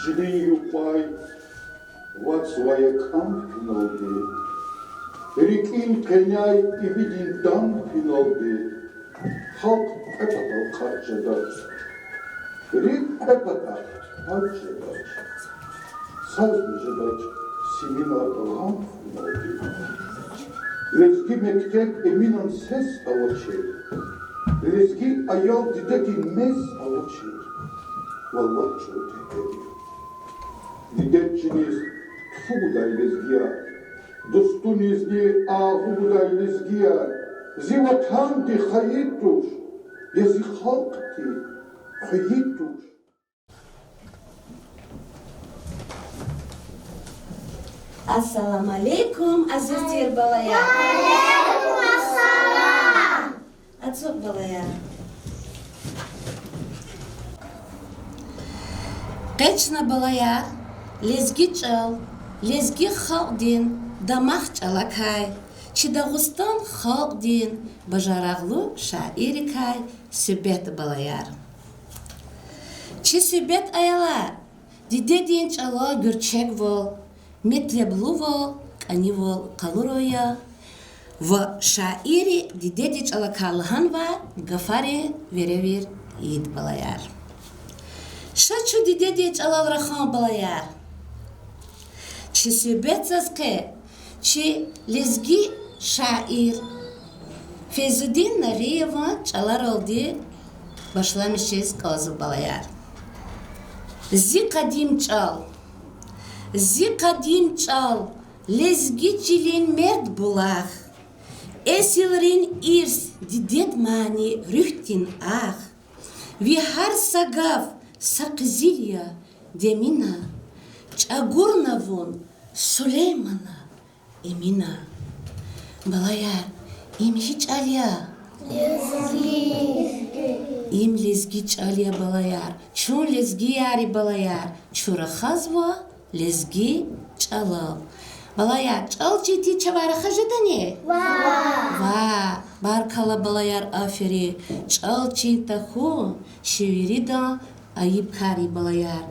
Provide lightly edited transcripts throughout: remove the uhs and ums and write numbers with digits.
Чили юпай, what своя камп финалди. Рикин Кеняй и видин дам финалди. Халк пепатал харчадач. Рик пепатал харчадач. Сазбежадач семена талхам финалди. Лезги мектеп эминан сес авачи. Лезги аял дидеки мез авачи. Валлах чуте. Дидетчиниз тфудай лезгия. Достунизни ахудай лезгия. Зиватанди хаитуш. Ези халкти хаитуш. Ассаламу алейкум, азиздер балая. Алейкум ассалам. Ацук балая. Кечна балая, лезги чал, лезги халдин, дамах чалакай. Чи Дагыстан халдин, бажараглу шаирикай, sübet балаяр. Чи sübet аялар, дидедин чала гürçek vol. Метлеблу вол, кани вол калуроя. В шаири дидедич алакалханва гафари веревир ид балаяр. Шачу дидедич алаврахан балаяр. Чи sübetsazke, чи лезги шаир. Фезудин Нариева чалар олди башламишез казу балаяр. Зи кадим чал. Зи кадим чал, лезги жилин мерд булах. Эсилрин ирс, дидет мани рюхтин ах. Вихар сагав, сакзилья, демина. Чагурнавон, Сулеймана, имина. Балаяр, им хич алия. Им лезги чалия балаяр. Чун лезги яри балаяр. Чурахазва. Лезги чалал. Балаяр, чал чити чавараха жидане? Ва. Баркала балаяр афери. Чал читаху шевирида айибкари балаяр.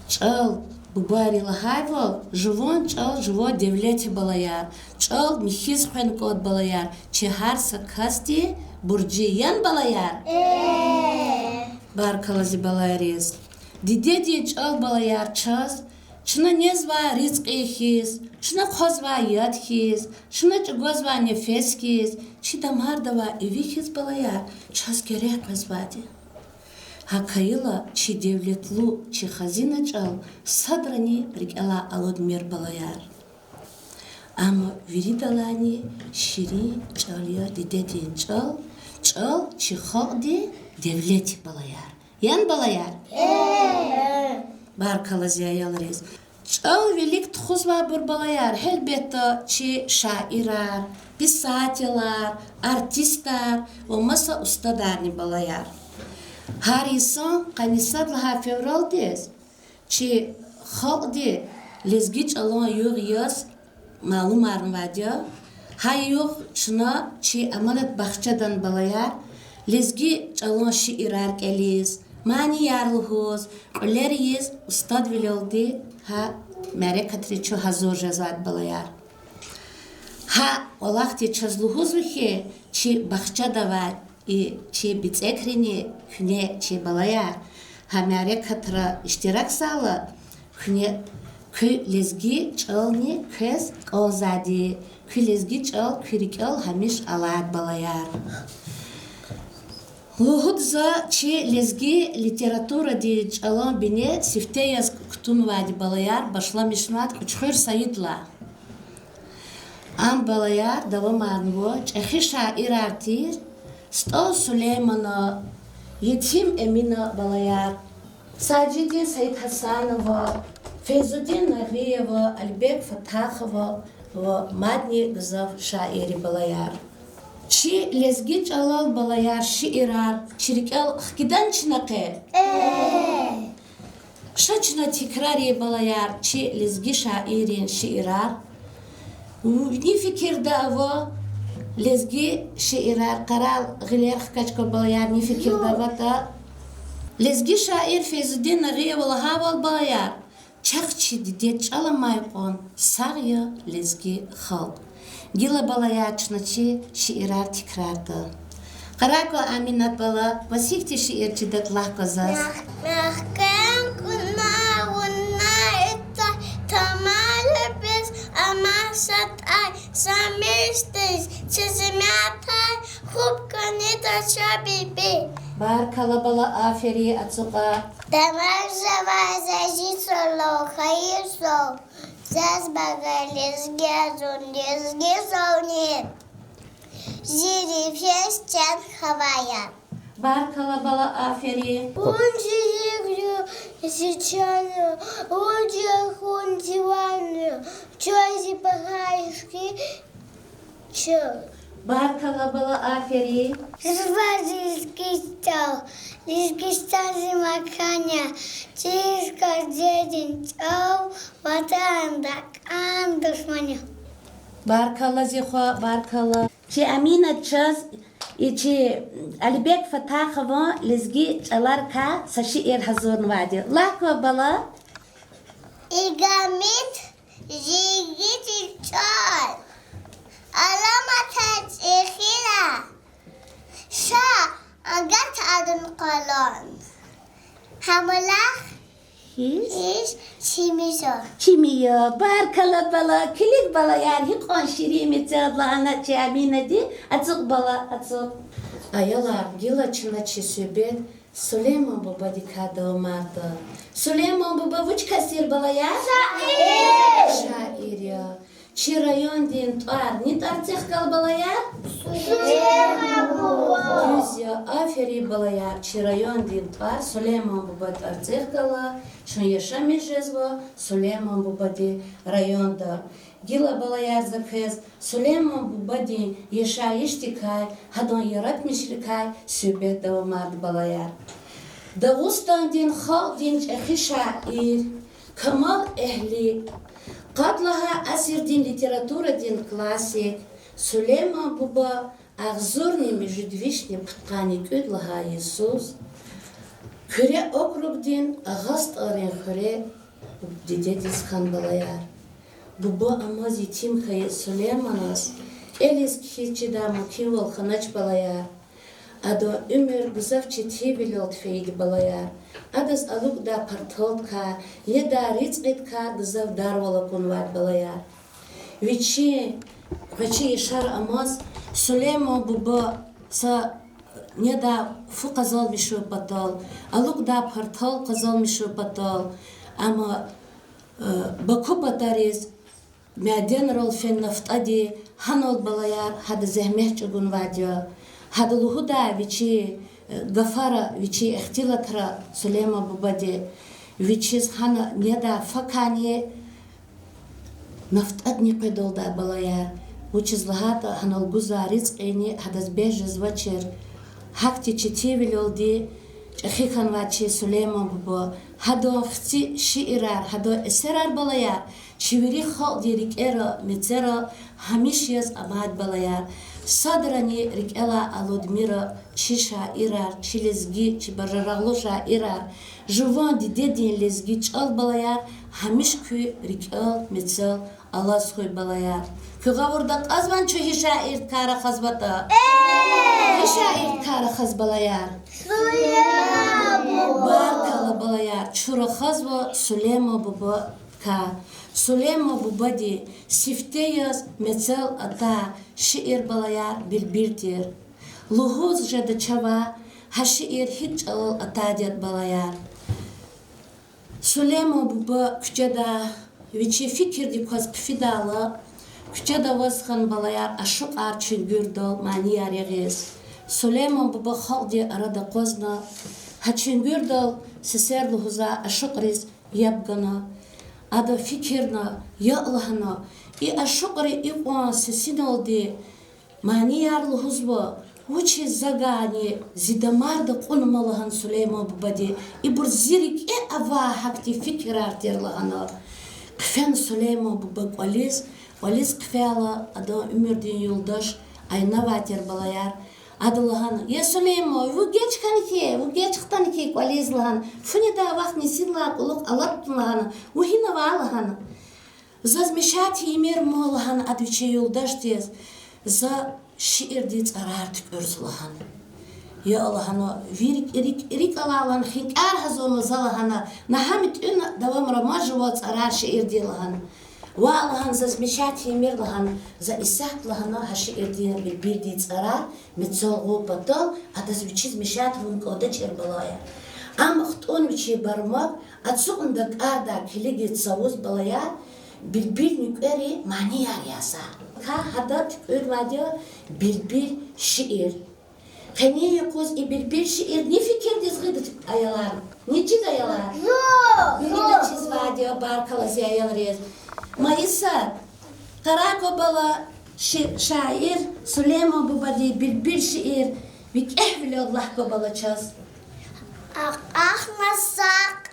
Чал бубари лахайвал. Живон чал живо девлете балаяр. Чал михиз хенкот балаяр. Чехар сакасти бурджиян балаяр. Баркала зи балаяриз. Дидеди чал балаяр час. Шна незва ризқихиз, шна қозва ядхиз, шна чгозва нефескиз, чи дамардава ивихиз балаяр, час керек вазвади. Хакаила чи девлетлу, чи хазина чал, садрани рикала алодмир балаяр. Ама виридалани шири чалия дидедин чал, чал чи ходи девлети балаяр. Ян балаяр? Баркала зияяларыз. Чал велик тхузва бурбалаяр. Хелбетта чи шаирар, писателар, артистар, olmasa ustadarni балаяр. Har insan qanisat laha fevral dez. Чи халди лезги чалон юг яс малум арн вадя. Hay юг чна чи аманат бахчадан балаяр. Лезги чалон шиирар келиz. Mani yarlıhoz, öleriyiz, ustad viloldi, ha merekatri ço hazor jazad balayar. Ha olakti çazluhoz vihe, çi bahça davar, çi bitsekrini, hüne çi balayar. Ha merekatra iştirak sağla, hüne kü lezgi çalni kız kozadi, kü lezgi çal kürikal hamiş alad balayar. Лугудза чи лезги литература ди чалан бине сифтеяз ктун вади балаяр башла мишнат кучхыр саидла. Ам балаяр давам арнво чехи шаир артир сто Сулеймана Етим Эмина балаяр Саджидин Саид Хасанова Фейзудин Нагиева Альбек Фатахова в Мадни Гзав шаири балаяр. Чи лезги чалал балаяр шиирар, чирикал хкидан чинаке? Шачна тикрари балаяр, чи лезги шаирин шиирар? Ни фикир дава лезги шиирар, карал гилер хкачко балаяр, ни фикир дава та. Лезги шаир Фейзудин Нагиев Лахавал балаяр. чахчи диде чаламайкон сагья лезги халк. Гила балаячначи шиирар тикрарды. Қарако аминат бала васихти шиир чидат лахказас. Нахкен куна итта тамale biz amasat ay samistis çizimyatai хуп канита шабиби. Бар калабала афери ацуqa. Demir zavazaji solo hayırso. Zaz bagaliz gezonit. Ziri fiyesçen havaya. Бар калабала афери. Онче игрю сечану, онче хунтивану, чози пахайски, чо. Бар калабала афери. Лизгистан зимаканя, чиска дедин чау, ватандак андушманя. Бар кала зихо, бар кала. Чи амина час içi Alibek Fatahova lezgi çalarka saşiir hazırın vardı. Lahko bala. İgamit zigit çal. Alamatat ihila. Şa agat adın kalon. Hamullah iş çimizo. Çimiyo, bar kala bala, kilik bala yani hiç on şirimi çadlana çi amina di. Atık bala, atık. Ayalar gila çına çisübet. Süleyman baba dikada umardı. Süleyman baba vuç kasir bala ya? Şair. Şair ya. Çi rayon din tuar, nit artık kal bala ya? Süleyman baba. Düz ya, aferi bala ya. Çi rayon din tuar, Süleyman baba artık kala. Şun yaşamayacağız bu, Süleyman baba di rayonda. Gila bala ya zakız, Süleyman baba di yaşayıştı kay, hadon yaratmışlı kay, sübet de umardı bala ya. Dağıstan din halk din çehi şair, kamal ehli, katlaha asir din literatura din klasik, Süleyman baba ağzurni mecudvişni pıtkani küdlaha Yesus, Küre okrug din ağast arın küre dide diskan balayar. Baba amazi tim kayı Süleymanas, elis kişi damu kivol khanaç balayar. Ado ömür güzavçı tibilol tfeydi balayar. Adas aluk da partolka, ne da rizqit ka güzav darvala kunvat balayar. Vici işar amaz Süleyman baba sa ne da fu kazalmışı batal, aluk da partal kazalmışı batal, ama baku batariz, maden rol fen naftadi, hanol balayar, hada zehmeh çugun vadya, hada luhu da vici gafara, vici ihtilatra Süleyman babadi, vici hana ne da fakaniye naftadni qidol da balayar, vici zlahata hanol guzariz eni hada zbejz vachir, Hakti çitivilol di çehikan vaçi Süleyman baba hado xti şiirar hado eserar balayar çiviri xal dirik era metzera hamiş yaz amad balayar sadrani rikela alodmira çi şairar çi lezgi çi bararaglo şairar juvan di dedin lezgi çal balayar hamiş kü rikel metzel Allah soy balayar kıgavurdak azman çuhi şair kara khazbata şair kara khaz balayar Barkala balayar çura khazva Süleyman baba ka Süleyman baba di sifteyaz metal ata şiir balayar bilbirdir Luhuz jada çava ha şiir hiç al atadiyat balayar Süleyman baba küçeda vici fikir di kaz pfidala küçeda vazkhan balayar aşık arçın gürdal maniyar yağız Süleyman baba haldi arada kozna haçingürdal seserlu huza aşıqriz yapgana ada fikirna yağlahana i aşıqri iqan sesin oldi maniyarlu huzba uçi zagani zidamarda qulmalahan Süleyman baba di i burzirik ava hakti fikir artirlahana qfen Süleyman baba qaliz qfela ada ümirdin yoldaş ayna vatir balayar Adılhan, ya Süleyman, bu geç kaniki, bu geç kaniki kvalizlahan. Funi da vakt nisilla kuluk alaptlahan, bu hina valahan. За змешати имер молахан адвиче юлдаштез, за шиир диц арартик урзлахан. Я Аллахано вирик алалан хинк архазома залахана, нахамит ун давам рамажвоц арар шиир дилахан. Ва Аллахан за змешати имер лахан, за исахт лахано ха шиир дил билбир диц арар, митсолгу патол, а да звичи змешат вун кода чербалая. Ам хтон вичи бармак, отсундак арда килигит савуз балая, Bilbil nükleri mani yarıyasa. Hadat örmedi bilbil şiir. Hani yapuz bilbil şiir ne fikir dizgıdı ayalar? Ne çiz ayalar? Ne de çiz vadiyo barkalası ayalar. Mayısa Karakobala şair Süleyman Babadi bilbil şiir. Vik ehvili Allah kobala çaz. Akmasak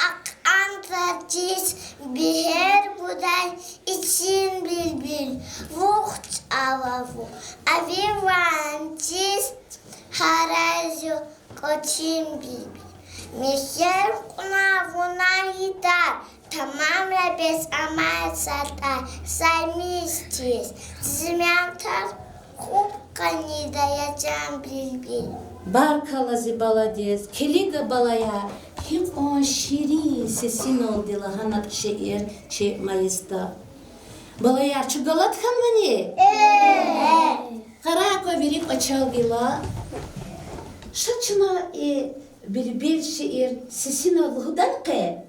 antarcis biher buday için bilbil vuht avavu avivancis harazu koçin bilbil Miher kunavuna hidar tamamla bez amal satar saymışız zimyantar kup kanida yaşam bilbil Barkalazi baladez, keliga balaya, him on şirin sesin oldu lahanak şiir çi mayısta. Balayar çu galat kan mani? Karako virik açalgila. Şaçma bir şiir sesin oldu hudan ke?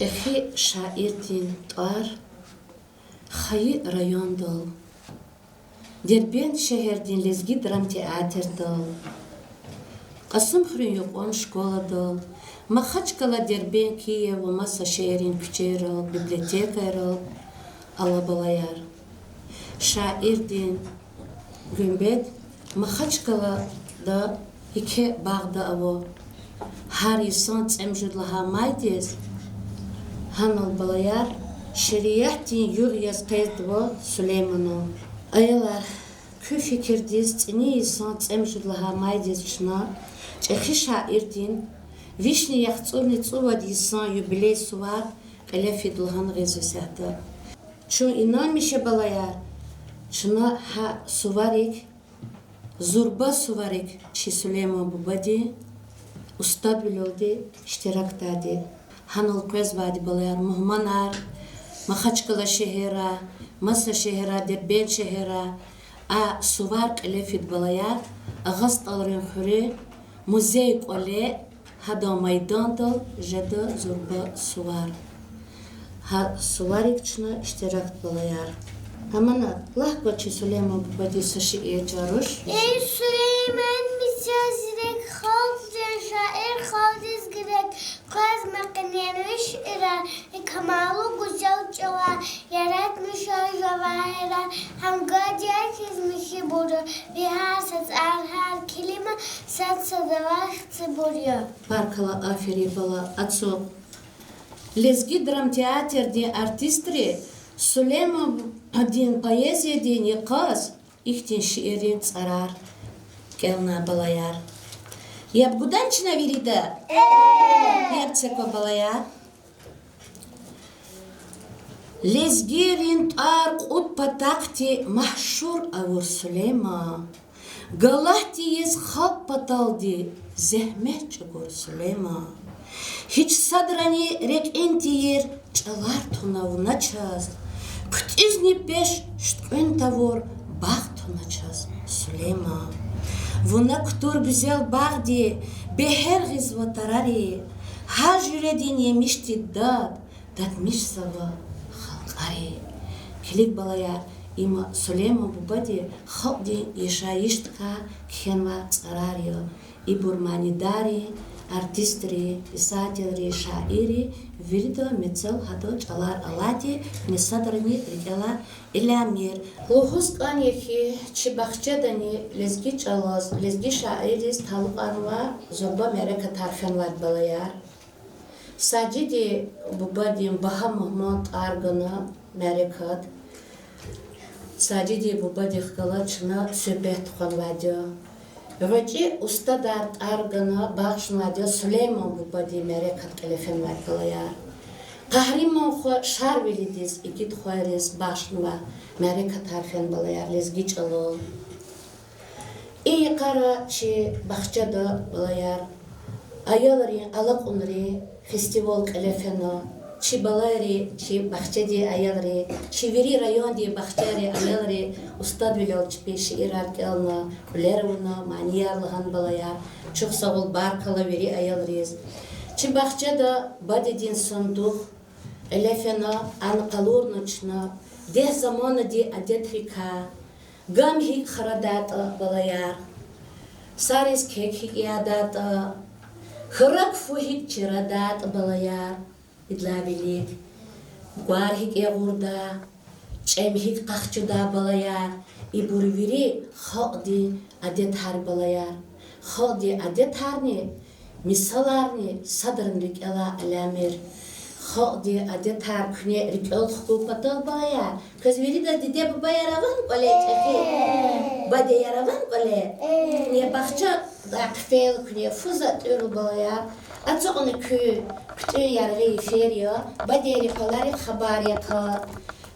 чехи шаир дин тар хайи район дол Дербент шехердин лезги драм театр дол Qasım xürün yoqon şkola dol Maxaçkala Derben Kiyev ve masa şehrin küçeri biblioteka alabalayar Şair din Gümbet Maxaçkala da iki bağda avo Har insan tsemjudlaha maydiz Hanal balayar Şeriyat din Yuryaz Qezdvo Süleymanov Ayalar kü fikirdiz Tsini insan tsemjudlaha maydiz çına Çekhi şair din Vişni yaxtsurni tsuvad insan yubiley suvar Kalefi dulhan gezi sehta Çun inan mişe balayar Çına ha suvarik Zurba suvarik Çi Süleyman Bubadi Ustad biloldi iştirak dadi Hanıl kwez vadi balayar muhmanar Maxaçkala şehira Masa şehira Derben şehira A suvar kalefid balayar Ağast alırın xuri Muzey kole Hada maydan dal Jada zurba suvar Ha suvarik çına iştirak balayar Hamana lahko Çi Süleyman Bubadi saşı eğcaruş Ey Süleyman misazirek halde şair haldiz girek Kaz makinemiş iran Kamalı güzel çava Yaratmış o javahiran Ham gadiyer çizmişi buru Bihar saz her kelime Saz sadavahtı buruyor Parkala aferi bala atso Lezgi dram teatr din artistri Süleyman din poeziya din yıkaz İhtin şiirin tsarar Kelna balayar Yap gudan çina virida Yap tseko balayar Lezgirin tar qut patakti mahşur avur Süleyman Galahti yez halk pataldi Zehmet çukur Süleyman Hiç sadrani rek entiyir Çalar tunavuna çaz Kütizni beş ştön tavur Bağ tuna çaz Süleyman Vuna kutur güzel bağdi Beher gizva tarari Ha jüredin yemişti dad Dadmiş sava halkari Kilik balayar İma Süleyman Bubadi Halk din yaşayıştıka Kenva tsarariyo İbur manidari Artistri, pisatelri, şairi Virdo metsel hado çalar alati Nesadrani rikela ilamir Lohus kanyehi Çi bahçedani lezgi çalaz Lezgi şairiz talık anva Zorba mereka tarfen var balayar Sacidi Bubadi Baha Muhammad Argana merekat Sacidi Bubadi Hkala çına söhbet konvadio Vacı ustadat argana bağışmadı Süleyman Bubadi merekat kelefen var balayar. Kahriman xo şar velidiz ikit xoyriz bağışma merekat harfen balayar lezgi çalol. İyi kara çi bahçada balayar. Ayaların alak onri festival kelefeno. Çi balayari çi bahçedi ayaları. Çi veri rayon diye bahçari ayaları. Ustad bilol çi şiir arkelna. Kuleruna maniyarlıhan balayar. Çok sağ ol barkala veri ayalarıyız. Çi bahçada badedin sonduk. Elefena an kalurnaçna. Deh zamanı di adet hika. Gam hik kharadat balayar. Saris kek hik iadat. Хырак фухик чирадат балаяр идлабилик гуархик егурда чемхик қахчуда балаяр ибурвири ходи адетар балаяр ходи адетарни мисаларни садрн рикела аламир ходи адетар кне рикел хукупатал балаяр казвирида диде бабаяраван колечехи баде яраван коле не бахча Akfel kune fuzat ürü balayar. Atsoğunu kütü yargı feriyor. Baderi kolari xabariya ka.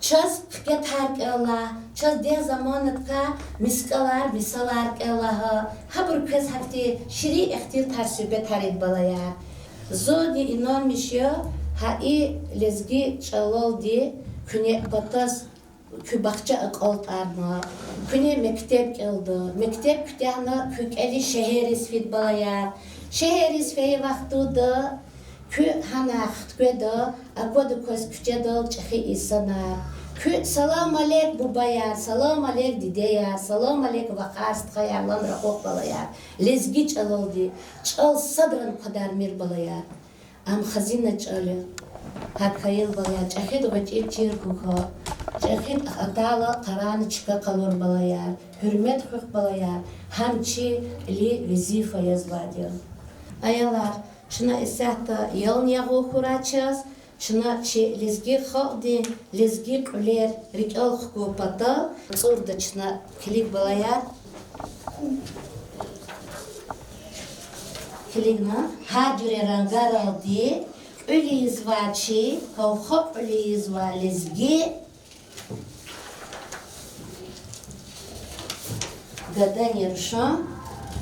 Çaz kıyatar kela. Çaz de zamanat ka miskalar misalar kela. Habur kız hakti şiri ihtir tarsübe tarid balayar. Zodi inanmış ya. Hai lezgi çalol di küne batas kü bahçe akalt arna. Küne mektep geldi. Mektep kütahna kükeli şehir isfit balayar. Şehir isfeyi vaktuda Kü hanaxt gödü, akodu köz küçedol çıxı isanar. Kü salam alek bubayar, salam alek dideyar, salam alek vakast xayarlan rakok balayar. Lezgi çalıldı, çal sadran kadar mir balayar. Am xazina çalı. Hakayıl balayar, çahid gıçir çirkuha. Çahid atala qaranı çıka kalor balayar. Hürmet huk balayar. Hamçi li vizifa yazvadı. Ayalar, şuna esahta yalın yağı kuraçız. Şuna çi lezgi xaldi, lezgi kuler, rikal xukupata. Orada şuna kilik balayar. Kilikna hacire rangar aldi. Öliyiz var çi, kavxap öliyiz var lezgi. Gadan yarışan,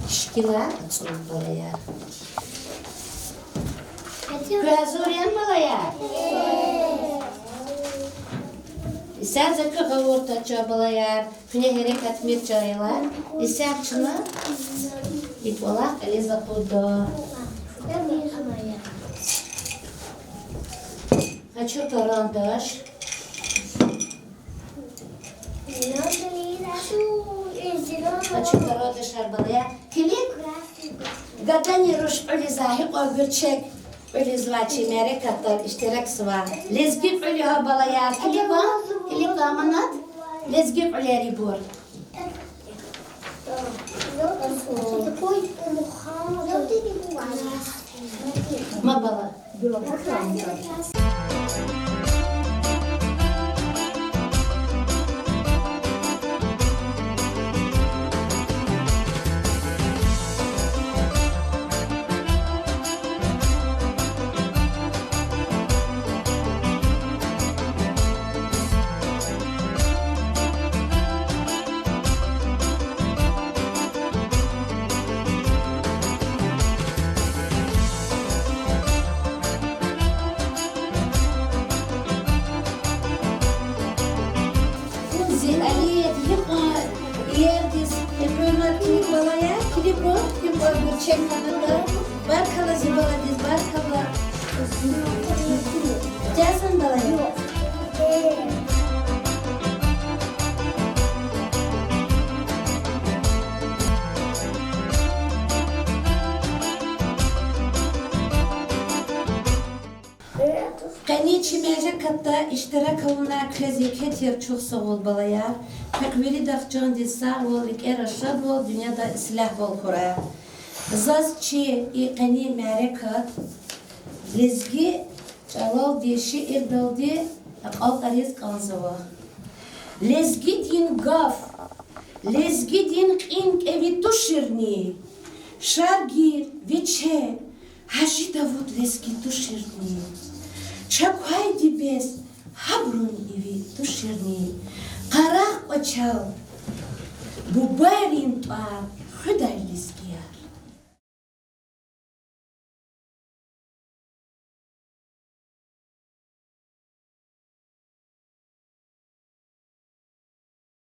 şkilar açılıp balayar. Biraz öğren balayar. Sen zakı kavurta çabalayar, güne harekat mir çaylar. İsen çına, ipolak eliza kudu. Açı karandaş. Açı karandaşlar balayar. Kilik, gadan yarış öyle zahir o gürçek. Öyle zvaçı merekatlar iştirak sıva. Lezgi öyle ha balayar. Kilik amanat. Lezgi öyle ribur. Ma bala. Çek kanada, barkala zibaladiz, barkala. Jason balaya. Qani çimece katta iştirak oluna kreziyet yer çok sağ ol balayar. Takviri dağcan disa ol, ikera şad ol, dünyada islah ol kuraya. Zaz çi iqani merekat lezgi çalal dişi irdaldi alt ariz kanzava lezgi din gaf lezgi din ink evi tuşirni şargir viçe haji davut lezgi tuşirni çakhay dibes habrun evi tuşirni qarak açal bubarin tar